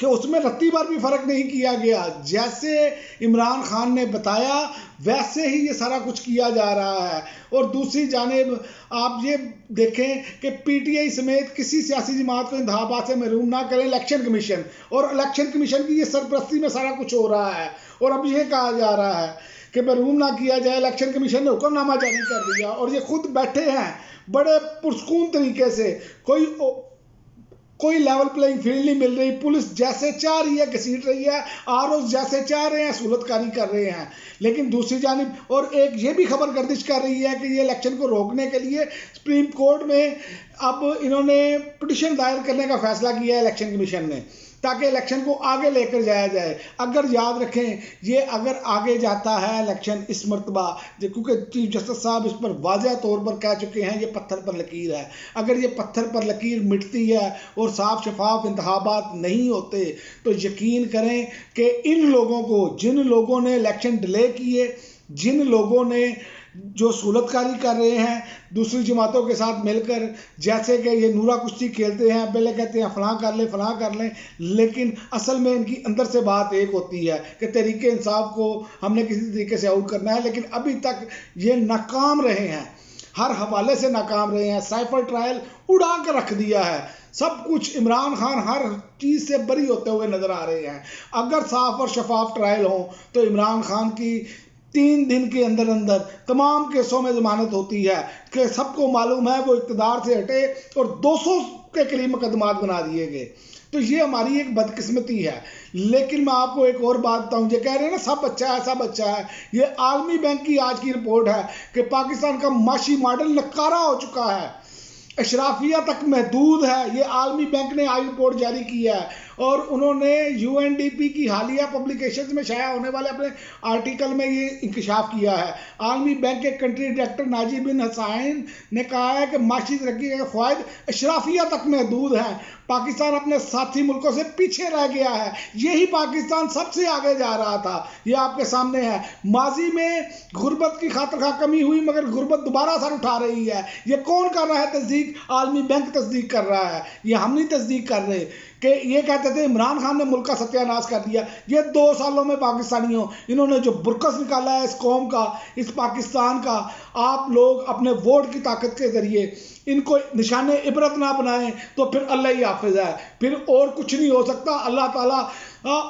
کہ اس میں رتی بھر بھی فرق نہیں کیا گیا. جیسے عمران خان نے بتایا ویسے ہی یہ سارا کچھ کیا جا رہا ہے. اور دوسری جانب آپ یہ دیکھیں کہ پی ٹی آئی سمیت کسی سیاسی جماعت کو انتخابات سے محروم نہ کریں الیکشن کمیشن، اور الیکشن کمیشن کی یہ سرپرستی میں سارا کچھ ہو رہا ہے. اور اب یہ کہا جا رہا ہے کہ محروم نہ کیا جائے. الیکشن کمیشن نے حکم نامہ جاری کر دیا اور یہ خود بیٹھے ہیں بڑے پرسکون طریقے سے. کوئی لیول پلینگ فیلڈ نہیں مل رہی. پولیس جیسے چاہ رہی ہے گھسیٹ رہی ہے، آر اوز جیسے چاہ رہے ہیں سہولت کاری کر رہے ہیں. لیکن دوسری جانب اور ایک یہ بھی خبر گردش کر رہی ہے کہ یہ الیکشن کو روکنے کے لیے سپریم کورٹ میں اب انہوں نے پٹیشن دائر کرنے کا فیصلہ کیا ہے الیکشن کمیشن نے، تاکہ الیکشن کو آگے لے کر جایا جائے. اگر یاد رکھیں یہ اگر آگے جاتا ہے الیکشن اس مرتبہ، کیونکہ چیف جسٹس صاحب اس پر واضح طور پر کہہ چکے ہیں یہ پتھر پر لکیر ہے، اگر یہ پتھر پر لکیر مٹتی ہے اور صاف شفاف انتخابات نہیں ہوتے تو یقین کریں کہ ان لوگوں کو، جن لوگوں نے الیکشن ڈیلے کیے، جن لوگوں نے جو سہولت کاری کر رہے ہیں دوسری جماعتوں کے ساتھ مل کر، جیسے کہ یہ نورا کشتی کھیلتے ہیں، پہلے کہتے ہیں فلاں کر لیں فلاں کر لیں، لیکن اصل میں ان کی اندر سے بات ایک ہوتی ہے کہ تحریک انصاف کو ہم نے کسی طریقے سے آؤٹ کرنا ہے. لیکن ابھی تک یہ ناکام رہے ہیں، ہر حوالے سے ناکام رہے ہیں. سائفر ٹرائل اڑا کر رکھ دیا ہے. سب کچھ عمران خان ہر چیز سے بری ہوتے ہوئے نظر آ رہے ہیں. اگر صاف اور شفاف ٹرائل ہوں تو عمران خان کی 3 دن کے اندر اندر تمام کیسوں میں ضمانت ہوتی ہے کہ سب کو معلوم ہے وہ اقتدار سے ہٹے اور 200 کے قریب مقدمات بنا دیے گئے. تو یہ ہماری ایک بدقسمتی ہے. لیکن میں آپ کو ایک اور بات بتاؤں، یہ کہہ رہے ہیں نا سب اچھا ہے سب اچھا ہے. یہ عالمی بینک کی آج کی رپورٹ ہے کہ پاکستان کا معاشی ماڈل نکارا ہو چکا ہے، اشرافیہ تک محدود ہے. یہ عالمی بینک نے آئی رپورٹ جاری کی ہے اور انہوں نے یو این ڈی پی کی حالیہ پبلیکیشنز میں شائع ہونے والے اپنے آرٹیکل میں یہ انکشاف کیا ہے. عالمی بینک کے کنٹری ڈائریکٹر ناجی بن حسین نے کہا ہے کہ معاشی ترقی کے فوائد اشرافیہ تک محدود ہیں. پاکستان اپنے ساتھی ملکوں سے پیچھے رہ گیا ہے. یہی پاکستان سب سے آگے جا رہا تھا. یہ آپ کے سامنے ہے. ماضی میں غربت کی خاطر خواہ کمی ہوئی مگر غربت دوبارہ سر اٹھا رہی ہے. یہ کون کر رہا ہے تصدیق؟ عالمی بینک تصدیق کر رہا ہے. یہ ہم نہیں تصدیق کر رہے کہ یہ کہتے تھے عمران خان نے ملک کا ستیہ ناش کر دیا. یہ 2 سالوں میں پاکستانیوں انہوں نے جو برکس نکالا ہے اس قوم کا، اس پاکستان کا، آپ لوگ اپنے ووٹ کی طاقت کے ذریعے ان کو نشان عبرت نہ بنائیں تو پھر اللہ ہی حافظ ہے، پھر اور کچھ نہیں ہو سکتا. اللہ تعالیٰ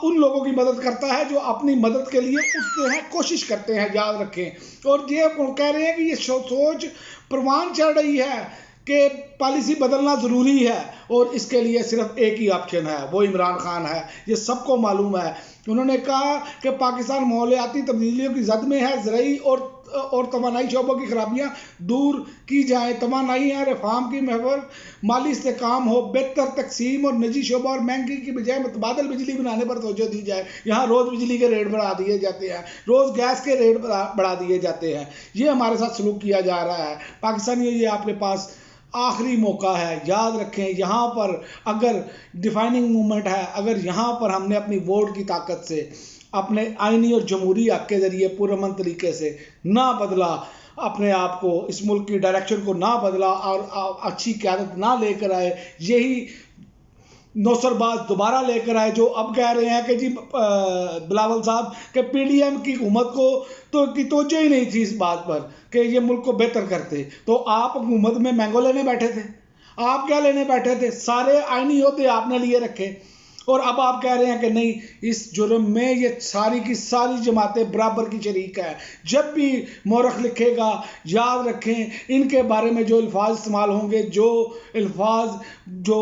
ان لوگوں کی مدد کرتا ہے جو اپنی مدد کے لیے اٹھتے ہیں، کوشش کرتے ہیں، یاد رکھیں. اور یہ کہہ رہے ہیں کہ یہ سوچ پروان چڑھ رہی ہے کہ پالیسی بدلنا ضروری ہے اور اس کے لیے صرف ایک ہی آپشن ہے، وہ عمران خان ہے. یہ سب کو معلوم ہے. انہوں نے کہا کہ پاکستان ماحولیاتی تبدیلیوں کی زد میں ہے، زرعی اور توانائی شعبوں کی خرابیاں دور کی جائیں، توانائی اور ریفارم کی محور مالی استحکام ہو، بہتر تقسیم اور نجی شعبہ اور مہنگی کی بجائے متبادل بجلی بنانے پر توجہ دی جائے. یہاں روز بجلی کے ریٹ بڑھا دیے جاتے ہیں، روز گیس کے ریٹ بڑھا دیے جاتے ہیں. یہ ہمارے ساتھ سلوک کیا جا رہا ہے. پاکستانیوں یہ آپ کے پاس آخری موقع ہے، یاد رکھیں. یہاں پر اگر ڈیفائننگ مومنٹ ہے، اگر یہاں پر ہم نے اپنی ووٹ کی طاقت سے اپنے آئینی اور جمہوری حق کے ذریعے پرامن طریقے سے نہ بدلا، اپنے آپ کو، اس ملک کی ڈائریکشن کو نہ بدلا اور اچھی قیادت نہ لے کر آئے، یہی نوسر باز دوبارہ لے کر آئے جو اب کہہ رہے ہیں کہ جی بلاول صاحب کہ پی ڈی ایم کی حکومت کو تو کی توجہ ہی نہیں تھی اس بات پر کہ یہ ملک کو بہتر کرتے. تو آپ حکومت میں مینگو لینے بیٹھے تھے. آپ کیا لینے بیٹھے تھے؟ سارے آئینی عہدے آپ نے لیے رکھے اور اب آپ کہہ رہے ہیں کہ نہیں، اس جرم میں یہ ساری کی ساری جماعتیں برابر کی شریک ہیں. جب بھی مورخ لکھے گا یاد رکھیں ان کے بارے میں جو الفاظ استعمال ہوں گے، جو الفاظ جو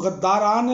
غداران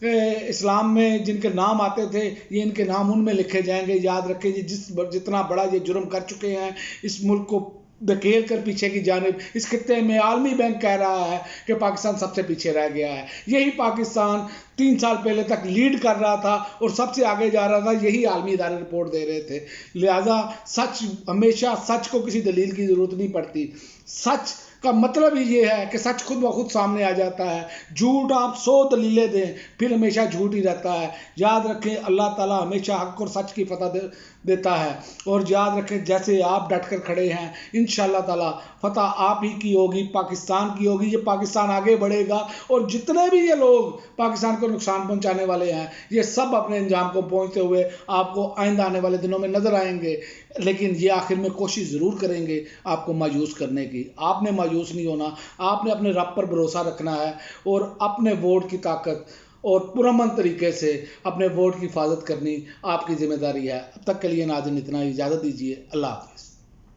اسلام میں جن کے نام آتے تھے، یہ ان کے نام ان میں لکھے جائیں گے. یاد رکھیں جتنا بڑا یہ جرم کر چکے ہیں، اس ملک کو دھکیل کر پیچھے کی جانب. اس خطے میں عالمی بینک کہہ رہا ہے کہ پاکستان سب سے پیچھے رہ گیا ہے. یہی پاکستان 3 سال پہلے تک لیڈ کر رہا تھا اور سب سے آگے جا رہا تھا. یہی عالمی ادارے رپورٹ دے رہے تھے. لہذا سچ، ہمیشہ سچ کو کسی دلیل کی ضرورت نہیں پڑتی. سچ کا مطلب ہی یہ ہے کہ سچ خود بخود سامنے آ جاتا ہے. جھوٹ آپ 100 دلیلیں دیں پھر ہمیشہ جھوٹ ہی رہتا ہے. یاد رکھیں اللہ تعالیٰ ہمیشہ حق اور سچ کی فتح دیتا ہے. اور یاد رکھیں جیسے آپ ڈٹ کر کھڑے ہیں انشاءاللہ تعالیٰ فتح آپ ہی کی ہوگی، پاکستان کی ہوگی. یہ پاکستان آگے بڑھے گا اور جتنے بھی یہ لوگ پاکستان کو نقصان پہنچانے والے ہیں یہ سب اپنے انجام کو پہنچتے ہوئے آپ کو آئندہ آنے والے دنوں میں نظر آئیں گے. لیکن یہ آخر میں کوشش ضرور کریں گے آپ کو مایوس کرنے کی. آپ نے مایوس نہیں ہونا، آپ نے اپنے رب پر بھروسہ رکھنا ہے اور اپنے ووٹ کی طاقت اور پرامن طریقے سے اپنے ووٹ کی حفاظت کرنی آپ کی ذمہ داری ہے. اب تک کے لیے ناظرین اتنا ہی، اجازت دیجیے. اللہ حافظ.